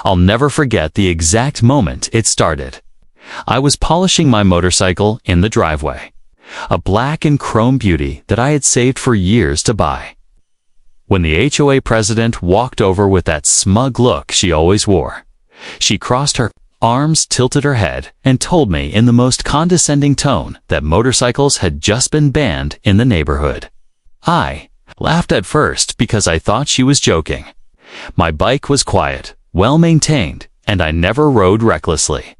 I'll never forget the exact moment it started. I was polishing my motorcycle in the driveway, a black and chrome beauty that I had saved for years to buy, when the HOA president walked over with that smug look she always wore. She crossed her arms, tilted her head, and told me in the most condescending tone that motorcycles had just been banned in the neighborhood. I laughed at first because I thought she was joking. My bike was quiet, well-maintained, and I never rode recklessly.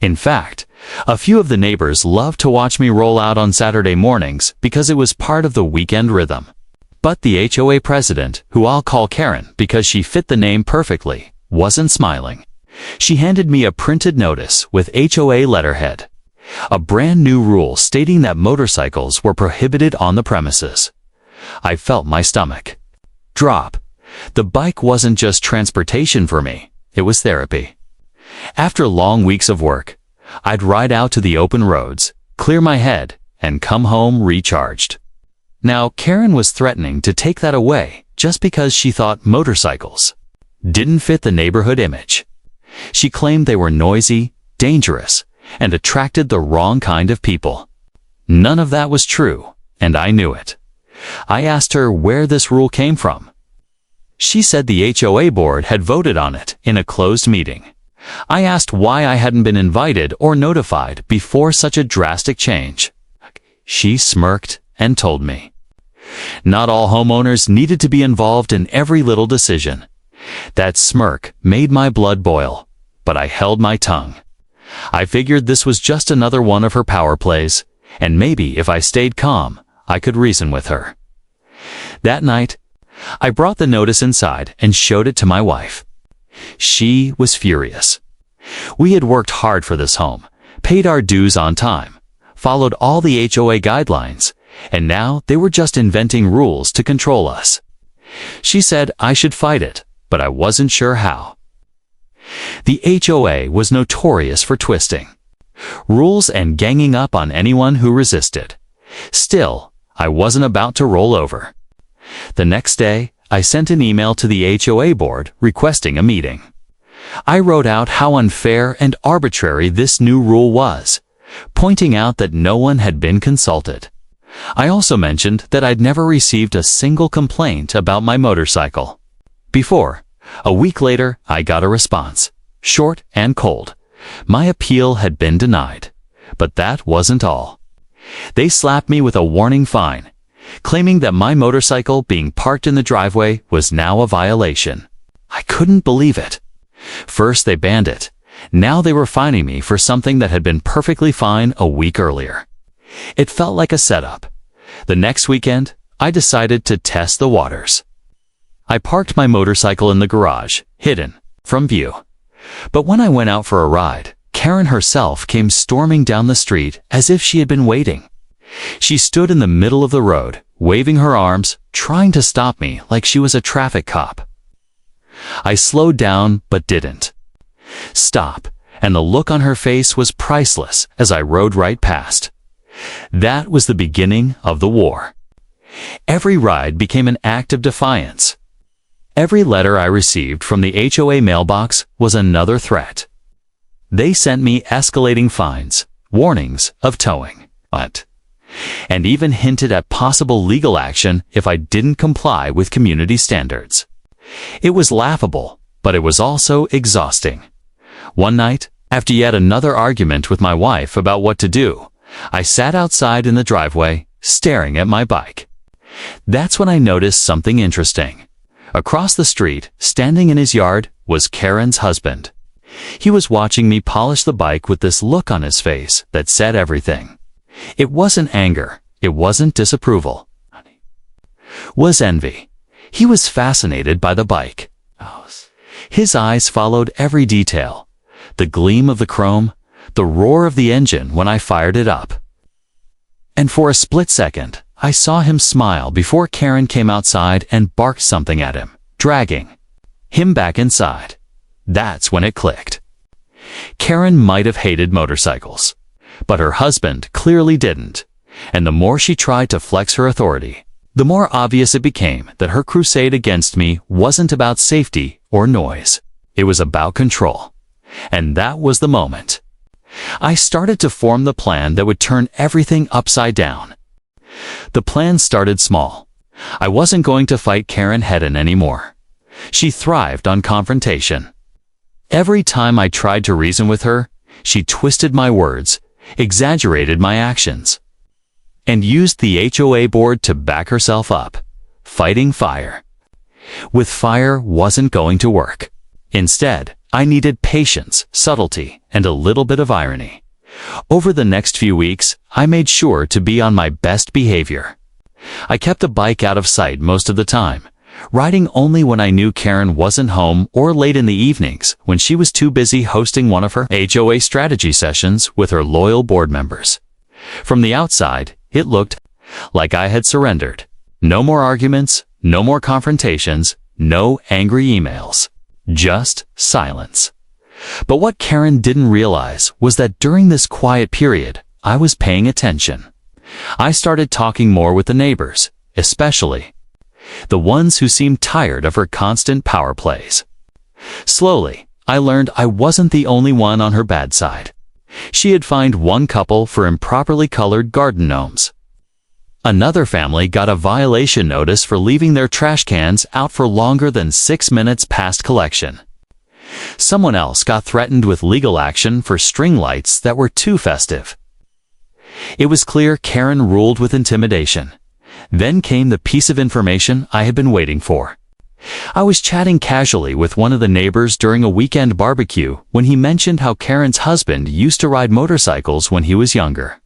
In fact, a few of the neighbors loved to watch me roll out on Saturday mornings because it was part of the weekend rhythm. But the HOA president, who I'll call Karen because she fit the name perfectly, wasn't smiling. She handed me a printed notice with HOA letterhead, a brand new rule stating that motorcycles were prohibited on the premises. I felt my stomach drop. The bike wasn't just transportation for me, it was therapy. After long weeks of work, I'd ride out to the open roads, clear my head, and come home recharged. Now, Karen was threatening to take that away just because she thought motorcycles didn't fit the neighborhood image. She claimed they were noisy, dangerous, and attracted the wrong kind of people. None of that was true, and I knew it. I asked her where this rule came from. She said the HOA board had voted on it in a closed meeting. I asked why I hadn't been invited or notified before such a drastic change. She smirked and told me not all homeowners needed to be involved in every little decision. That smirk made my blood boil, but I held my tongue. I figured this was just another one of her power plays, and maybe if I stayed calm, I could reason with her. That night, I brought the notice inside and showed it to my wife. She was furious. We had worked hard for this home, paid our dues on time, followed all the HOA guidelines, and now they were just inventing rules to control us. She said I should fight it, but I wasn't sure how. The HOA was notorious for twisting rules and ganging up on anyone who resisted. Still, I wasn't about to roll over. The next day, I sent an email to the HOA board requesting a meeting. I wrote out how unfair and arbitrary this new rule was, pointing out that no one had been consulted. I also mentioned that I'd never received a single complaint about my motorcycle. Before, a week later, I got a response, short and cold. My appeal had been denied, but that wasn't all. They slapped me with a warning fine, claiming that my motorcycle being parked in the driveway was now a violation. I couldn't believe it. First they banned it. Now they were fining me for something that had been perfectly fine a week earlier. It felt like a setup. The next weekend, I decided to test the waters. I parked my motorcycle in the garage, hidden from view. But when I went out for a ride, Karen herself came storming down the street as if she had been waiting. She stood in the middle of the road, waving her arms, trying to stop me like she was a traffic cop. I slowed down but didn't stop, and the look on her face was priceless as I rode right past. That was the beginning of the war. Every ride became an act of defiance. Every letter I received from the HOA mailbox was another threat. They sent me escalating fines, warnings of towing, and even hinted at possible legal action if I didn't comply with community standards. It was laughable, but it was also exhausting. One night, after yet another argument with my wife about what to do, I sat outside in the driveway, staring at my bike. That's when I noticed something interesting. Across the street, standing in his yard, was Karen's husband. He was watching me polish the bike with this look on his face that said everything. It wasn't anger, it wasn't disapproval. It was envy. He was fascinated by the bike. His eyes followed every detail. The gleam of the chrome, the roar of the engine when I fired it up. And for a split second, I saw him smile before Karen came outside and barked something at him, dragging him back inside. That's when it clicked. Karen might have hated motorcycles, but her husband clearly didn't. And the more she tried to flex her authority, the more obvious it became that her crusade against me wasn't about safety or noise. It was about control. And that was the moment. I started to form the plan that would turn everything upside down. The plan started small. I wasn't going to fight Karen head-on anymore. She thrived on confrontation. Every time I tried to reason with her, she twisted my words, exaggerated my actions, and used the HOA board to back herself up, fighting fire. With fire wasn't going to work. Instead, I needed patience, subtlety, and a little bit of irony. Over the next few weeks, I made sure to be on my best behavior. I kept the bike out of sight most of the time, riding only when I knew Karen wasn't home or late in the evenings when she was too busy hosting one of her HOA strategy sessions with her loyal board members. From the outside, it looked like I had surrendered. No more arguments, no more confrontations, no angry emails. Just silence. But what Karen didn't realize was that during this quiet period, I was paying attention. I started talking more with the neighbors, especially the ones who seemed tired of her constant power plays. Slowly, I learned I wasn't the only one on her bad side. She had fined one couple for improperly colored garden gnomes. Another family got a violation notice for leaving their trash cans out for longer than 6 minutes past collection. Someone else got threatened with legal action for string lights that were too festive. It was clear Karen ruled with intimidation. Then came the piece of information I had been waiting for. I was chatting casually with one of the neighbors during a weekend barbecue when he mentioned how Karen's husband used to ride motorcycles when he was younger.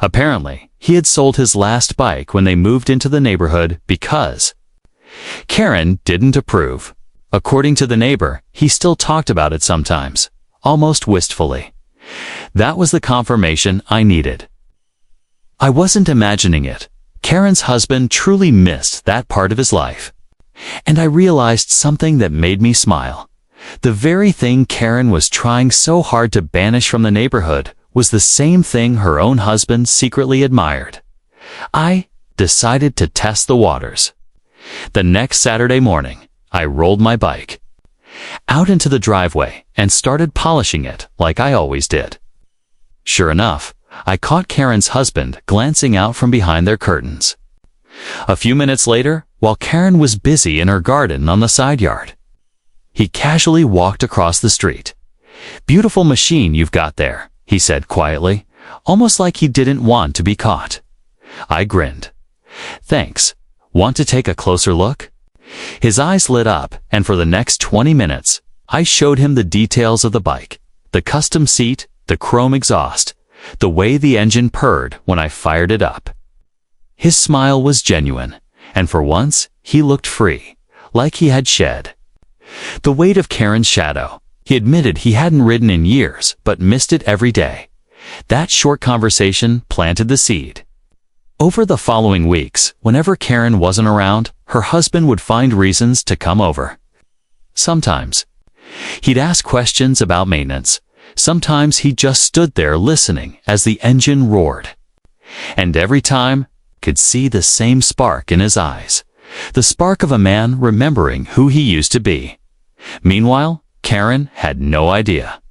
Apparently, he had sold his last bike when they moved into the neighborhood because Karen didn't approve. According to the neighbor, he still talked about it sometimes, almost wistfully. That was the confirmation I needed. I wasn't imagining it. Karen's husband truly missed that part of his life. And I realized something that made me smile. The very thing Karen was trying so hard to banish from the neighborhood was the same thing her own husband secretly admired. I decided to test the waters. The next Saturday morning, I rolled my bike out into the driveway and started polishing it like I always did. Sure enough, I caught Karen's husband glancing out from behind their curtains. A few minutes later, while Karen was busy in her garden on the side yard, he casually walked across the street. "Beautiful machine you've got there," he said quietly, almost like he didn't want to be caught. I grinned. "Thanks. Want to take a closer look?" His eyes lit up, and for the next 20 minutes, I showed him the details of the bike, the custom seat, the chrome exhaust, the way the engine purred when I fired it up. His smile was genuine, and for once, he looked free, like he had shed the weight of Karen's shadow. He admitted he hadn't ridden in years, but missed it every day. That short conversation planted the seed. Over the following weeks, whenever Karen wasn't around, her husband would find reasons to come over. Sometimes he'd ask questions about maintenance. Sometimes he just stood there listening as the engine roared. And every time, could see the same spark in his eyes, the spark of a man remembering who he used to be. Meanwhile, Karen had no idea.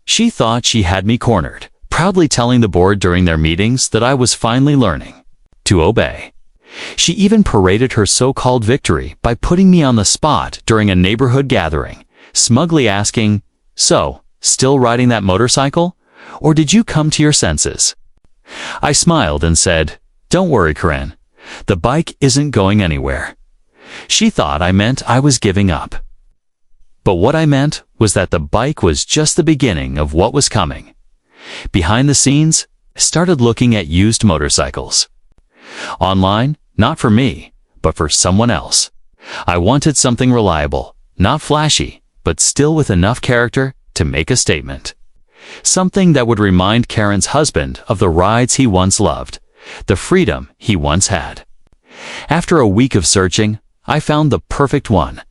She thought she had me cornered, proudly telling the board during their meetings that I was finally learning to obey. She even paraded her so-called victory by putting me on the spot during a neighborhood gathering, smugly asking, "So, still riding that motorcycle? Or did you come to your senses?" I smiled and said, "Don't worry, Karen. The bike isn't going anywhere." She thought I meant I was giving up. But what I meant was that the bike was just the beginning of what was coming. Behind the scenes, I started looking at used motorcycles. Online, not for me, but for someone else. I wanted something reliable, not flashy, but still with enough character to make a statement. Something that would remind Karen's husband of the rides he once loved, the freedom he once had. After a week of searching, I found the perfect one,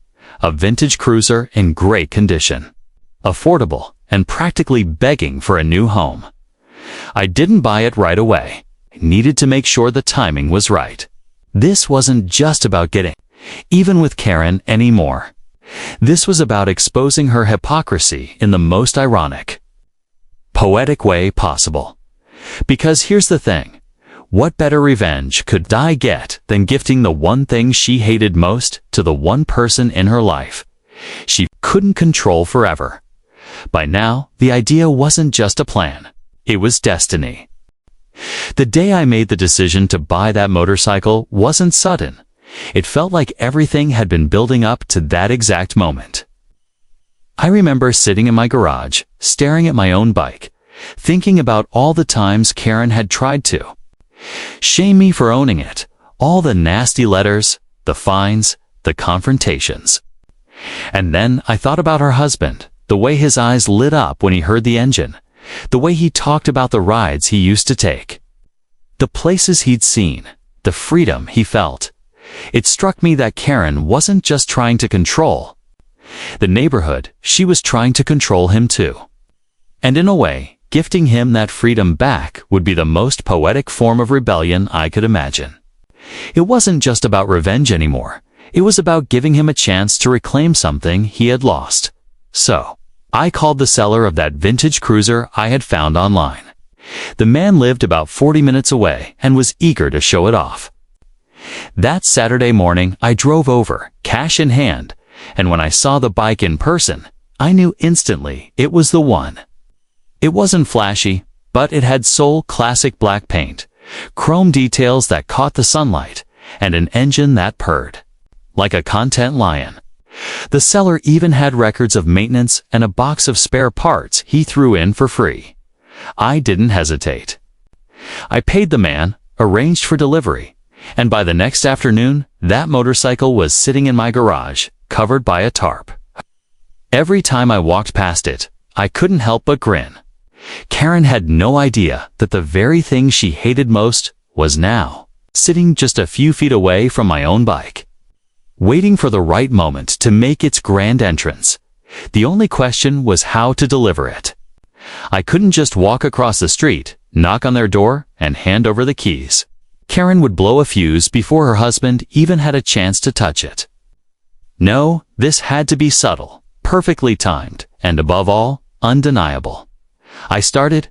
a vintage cruiser in great condition, affordable and practically begging for a new home. I didn't buy it right away. I needed to make sure the timing was right. This wasn't just about getting even with Karen anymore. This was about exposing her hypocrisy in the most ironic, poetic way possible. Because here's the thing, what better revenge could I get than gifting the one thing she hated most to the one person in her life she couldn't control forever? By now, the idea wasn't just a plan, it was destiny. The day I made the decision to buy that motorcycle wasn't sudden. It felt like everything had been building up to that exact moment. I remember sitting in my garage, staring at my own bike, thinking about all the times Karen had tried to shame me for owning it, all the nasty letters, the fines, the confrontations. And then I thought about her husband, the way his eyes lit up when he heard the engine, the way he talked about the rides he used to take, the places he'd seen, the freedom he felt. It struck me that Karen wasn't just trying to control the neighborhood, she was trying to control him too. And in a way, gifting him that freedom back would be the most poetic form of rebellion I could imagine. It wasn't just about revenge anymore. It was about giving him a chance to reclaim something he had lost. So, I called the seller of that vintage cruiser I had found online. The man lived about 40 minutes away and was eager to show it off. That Saturday morning, I drove over, cash in hand, and when I saw the bike in person, I knew instantly it was the one. It wasn't flashy, but it had soul classic black paint, chrome details that caught the sunlight, and an engine that purred like a content lion. The seller even had records of maintenance and a box of spare parts he threw in for free. I didn't hesitate. I paid the man, arranged for delivery, and by the next afternoon, that motorcycle was sitting in my garage, covered by a tarp. Every time I walked past it, I couldn't help but grin. Karen had no idea that the very thing she hated most was now sitting just a few feet away from my own bike, waiting for the right moment to make its grand entrance. The only question was how to deliver it. I couldn't just walk across the street, knock on their door, and hand over the keys. Karen would blow a fuse before her husband even had a chance to touch it. No, this had to be subtle, perfectly timed, and above all, undeniable. I started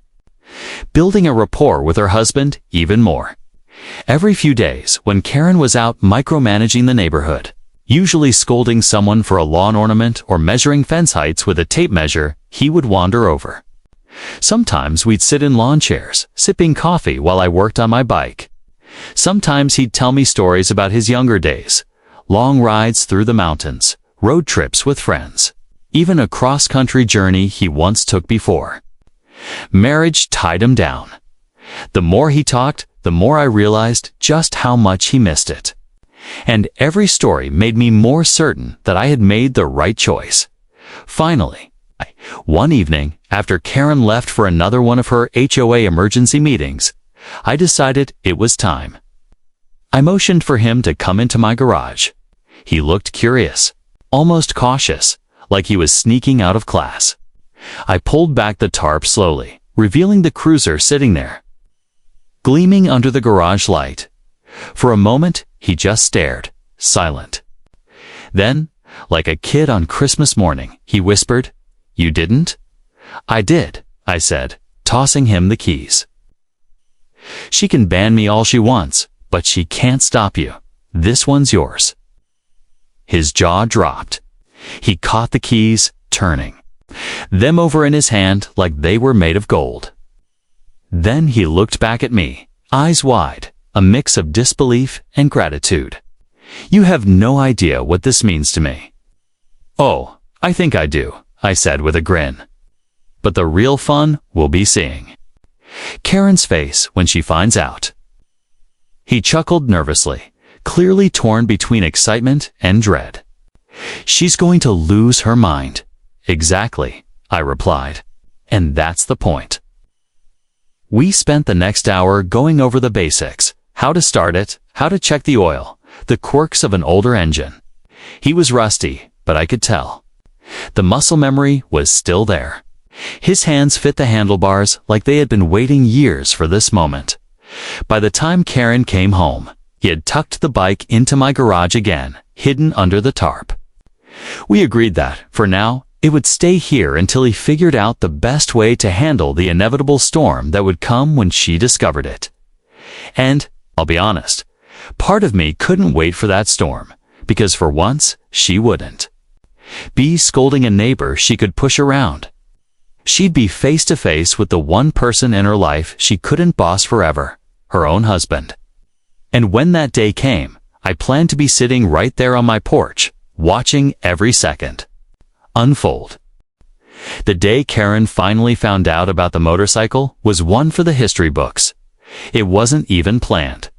building a rapport with her husband even more. Every few days, when Karen was out micromanaging the neighborhood, usually scolding someone for a lawn ornament or measuring fence heights with a tape measure, he would wander over. Sometimes we'd sit in lawn chairs, sipping coffee while I worked on my bike. Sometimes he'd tell me stories about his younger days, long rides through the mountains, road trips with friends, even a cross-country journey he once took before. Marriage tied him down. The more he talked, the more I realized just how much he missed it. And every story made me more certain that I had made the right choice. Finally, one evening, after Karen left for another one of her HOA emergency meetings, I decided it was time. I motioned for him to come into my garage. He looked curious, almost cautious, like he was sneaking out of class. I pulled back the tarp slowly, revealing the cruiser sitting there, gleaming under the garage light. For a moment, he just stared, silent. Then, like a kid on Christmas morning, he whispered, "You didn't?" "I did," I said, tossing him the keys. "She can ban me all she wants, but she can't stop you. This one's yours." His jaw dropped. He caught the keys, turning them over in his hand like they were made of gold. Then he looked back at me, eyes wide, a mix of disbelief and gratitude. "You have no idea what this means to me." "Oh, I think I do," I said with a grin. "But the real fun will be seeing Karen's face when she finds out." He chuckled nervously, clearly torn between excitement and dread. "She's going to lose her mind." "Exactly," I replied. "And that's the point." We spent the next hour going over the basics, how to start it, how to check the oil, the quirks of an older engine. He was rusty, but I could tell. The muscle memory was still there. His hands fit the handlebars like they had been waiting years for this moment. By the time Karen came home, he had tucked the bike into my garage again, hidden under the tarp. We agreed that, for now, it would stay here until he figured out the best way to handle the inevitable storm that would come when she discovered it. And, I'll be honest, part of me couldn't wait for that storm, because for once, she wouldn't. Be scolding a neighbor she could push around. She'd be face to face with the one person in her life she couldn't boss forever, her own husband. And when that day came, I planned to be sitting right there on my porch, watching every second unfold. The day Karen finally found out about the motorcycle was one for the history books. It wasn't even planned.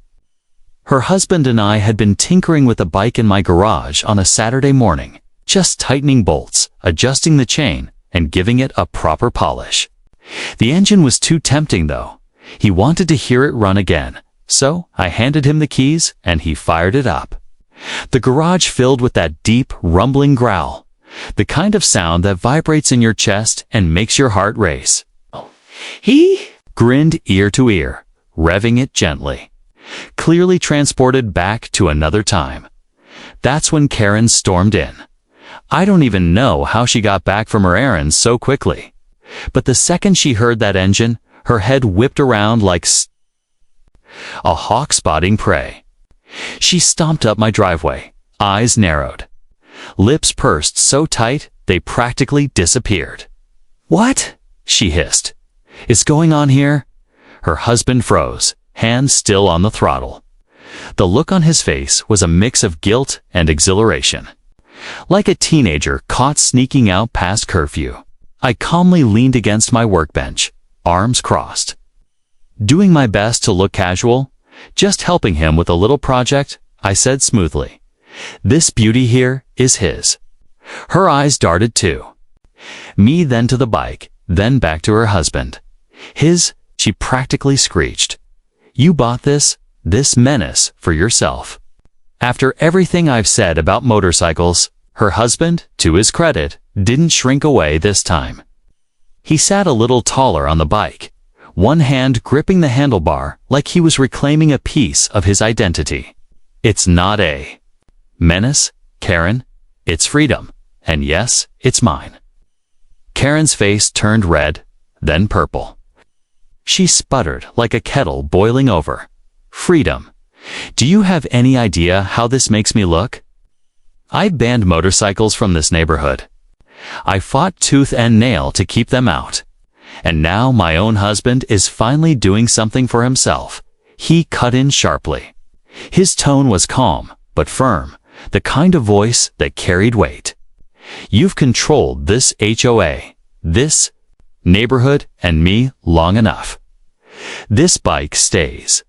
Her husband and I had been tinkering with a bike in my garage on a Saturday morning, just tightening bolts, adjusting the chain, and giving it a proper polish. The engine was too tempting, though. He wanted to hear it run again, so I handed him the keys and he fired it up. The garage filled with that deep, rumbling growl, the kind of sound that vibrates in your chest and makes your heart race. He grinned ear to ear, revving it gently, clearly transported back to another time. That's when Karen stormed in. I don't even know how she got back from her errands so quickly, but the second she heard that engine, her head whipped around like a hawk spotting prey. She stomped up my driveway, eyes narrowed, lips pursed so tight they practically disappeared. "What?" she hissed. "Is going on here?" Her husband froze, hands still on the throttle. The look on his face was a mix of guilt and exhilaration. Like a teenager caught sneaking out past curfew, I calmly leaned against my workbench, arms crossed. Doing my best to look casual, just helping him with a little project, I said smoothly, "This beauty here is his." Her eyes darted too. Me then to the bike, then back to her husband. "His," she practically screeched. "You bought this menace for yourself." After everything I've said about motorcycles, her husband, to his credit, didn't shrink away this time. He sat a little taller on the bike, one hand gripping the handlebar like he was reclaiming a piece of his identity. "It's not a menace, Karen. It's freedom. And yes, it's mine." Karen's face turned red, then purple. She sputtered like a kettle boiling over. "Freedom. Do you have any idea how this makes me look? I banned motorcycles from this neighborhood. I fought tooth and nail to keep them out. And now my own husband is finally doing something for himself." He cut in sharply. His tone was calm, but firm, the kind of voice that carried weight. "You've controlled this HOA, this neighborhood, and me long enough. This bike stays."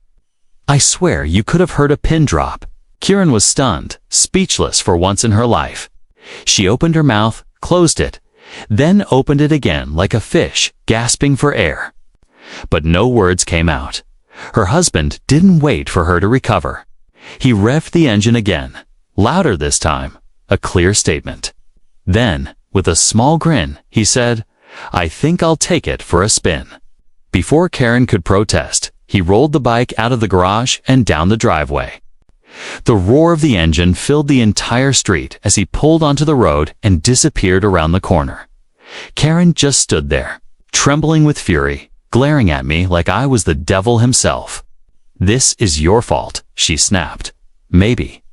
I swear you could have heard a pin drop. Karen was stunned, speechless for once in her life. She opened her mouth, closed it, then opened it again like a fish, gasping for air. But no words came out. Her husband didn't wait for her to recover. He revved the engine again, louder this time, a clear statement. Then, with a small grin, he said, "I think I'll take it for a spin." Before Karen could protest, he rolled the bike out of the garage and down the driveway. The roar of the engine filled the entire street as he pulled onto the road and disappeared around the corner. Karen just stood there, trembling with fury, glaring at me like I was the devil himself. "This is your fault," she snapped. "Maybe,"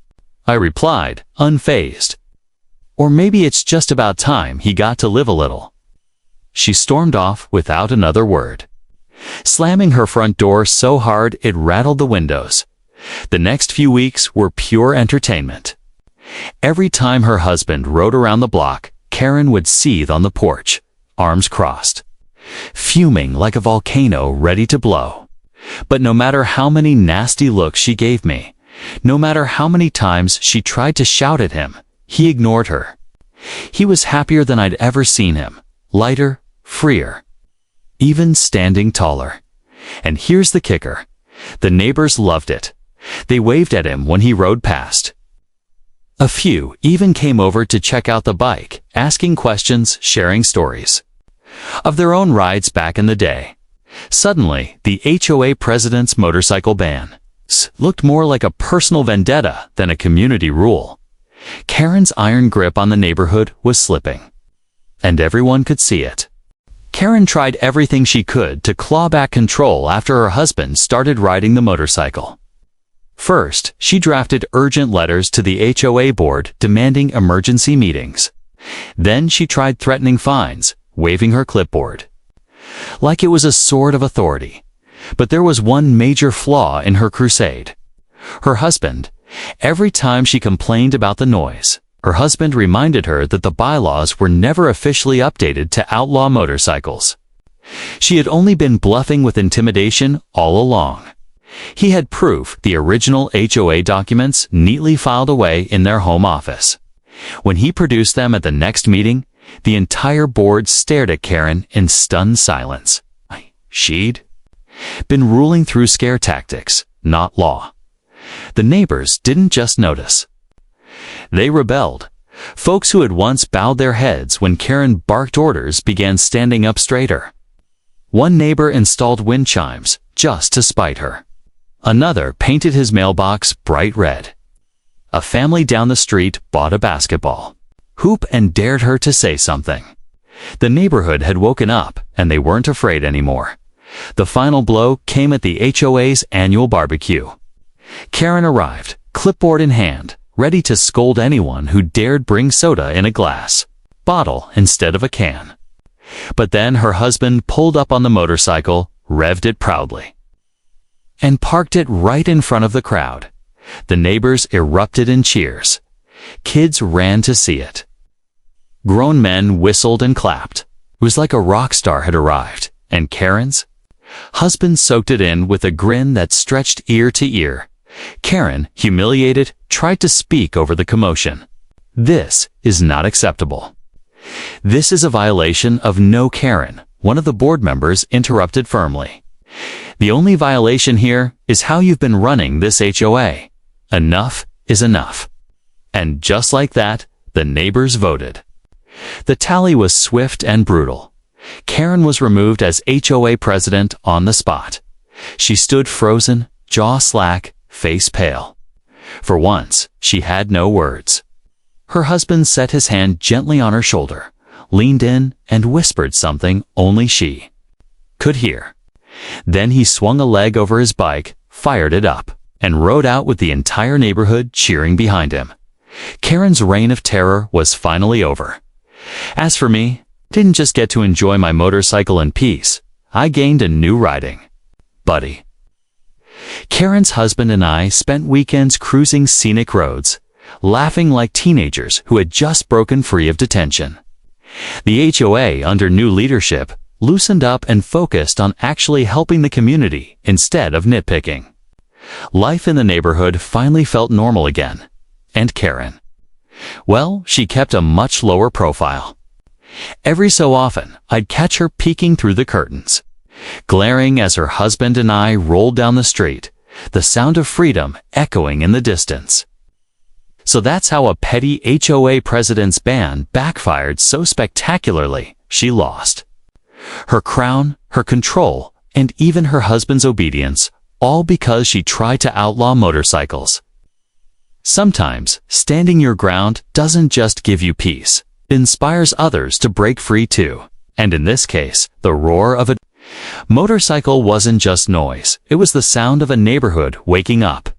I replied, unfazed. "Or maybe it's just about time he got to live a little." She stormed off without another word, slamming her front door so hard it rattled the windows. The next few weeks were pure entertainment. Every time her husband rode around the block, Karen would seethe on the porch, arms crossed, fuming like a volcano ready to blow. But no matter how many nasty looks she gave me, no matter how many times she tried to shout at him, he ignored her. He was happier than I'd ever seen him, lighter, freer, even standing taller. And here's the kicker. The neighbors loved it. They waved at him when he rode past. A few even came over to check out the bike, asking questions, sharing stories of their own rides back in the day. Suddenly, the HOA President's motorcycle ban looked more like a personal vendetta than a community rule. Karen's iron grip on the neighborhood was slipping, and everyone could see it. Karen tried everything she could to claw back control after her husband started riding the motorcycle. First, she drafted urgent letters to the HOA board demanding emergency meetings. Then she tried threatening fines, waving her clipboard like it was a sword of authority. But there was one major flaw in her crusade. Her husband. Every time she complained about the noise, her husband reminded her that the bylaws were never officially updated to outlaw motorcycles. She had only been bluffing with intimidation all along. He had proof, the original HOA documents neatly filed away in their home office. When he produced them at the next meeting, the entire board stared at Karen in stunned silence. She'd been ruling through scare tactics, not law. The neighbors didn't just notice. They rebelled. Folks who had once bowed their heads when Karen barked orders began standing up straighter. One neighbor installed wind chimes just to spite her. Another painted his mailbox bright red. A family down the street bought a basketball hoop and dared her to say something. The neighborhood had woken up, and they weren't afraid anymore. The final blow came at the HOA's annual barbecue. Karen arrived, clipboard in hand, ready to scold anyone who dared bring soda in a glass bottle instead of a can. But then her husband pulled up on the motorcycle, revved it proudly, and parked it right in front of the crowd. The neighbors erupted in cheers. Kids ran to see it. Grown men whistled and clapped. It was like a rock star had arrived, and Karen's husband soaked it in with a grin that stretched ear to ear. Karen, humiliated, tried to speak over the commotion. This is not acceptable. This is a violation of no Karen, one of the board members interrupted firmly. The only violation here is how you've been running this HOA. Enough is enough. And just like that, the neighbors voted. The tally was swift and brutal. Karen was removed as HOA president on the spot. She stood frozen, jaw slack, face pale. For once, she had no words. Her husband set his hand gently on her shoulder, leaned in, and whispered something only she could hear. Then he swung a leg over his bike, fired it up, and rode out with the entire neighborhood cheering behind him. Karen's reign of terror was finally over. As for me, I didn't just get to enjoy my motorcycle in peace. I gained a new riding buddy. Karen's husband and I spent weekends cruising scenic roads, laughing like teenagers who had just broken free of detention. The HOA, under new leadership, loosened up and focused on actually helping the community instead of nitpicking. Life in the neighborhood finally felt normal again. And Karen, well, she kept a much lower profile. Every so often, I'd catch her peeking through the curtains, glaring as her husband and I rolled down the street, the sound of freedom echoing in the distance. So that's how a petty HOA president's ban backfired so spectacularly. She lost her crown, her control, and even her husband's obedience, all because she tried to outlaw motorcycles. Sometimes, standing your ground doesn't just give you peace. It inspires others to break free too. And in this case, the roar of a motorcycle wasn't just noise. It was the sound of a neighborhood waking up.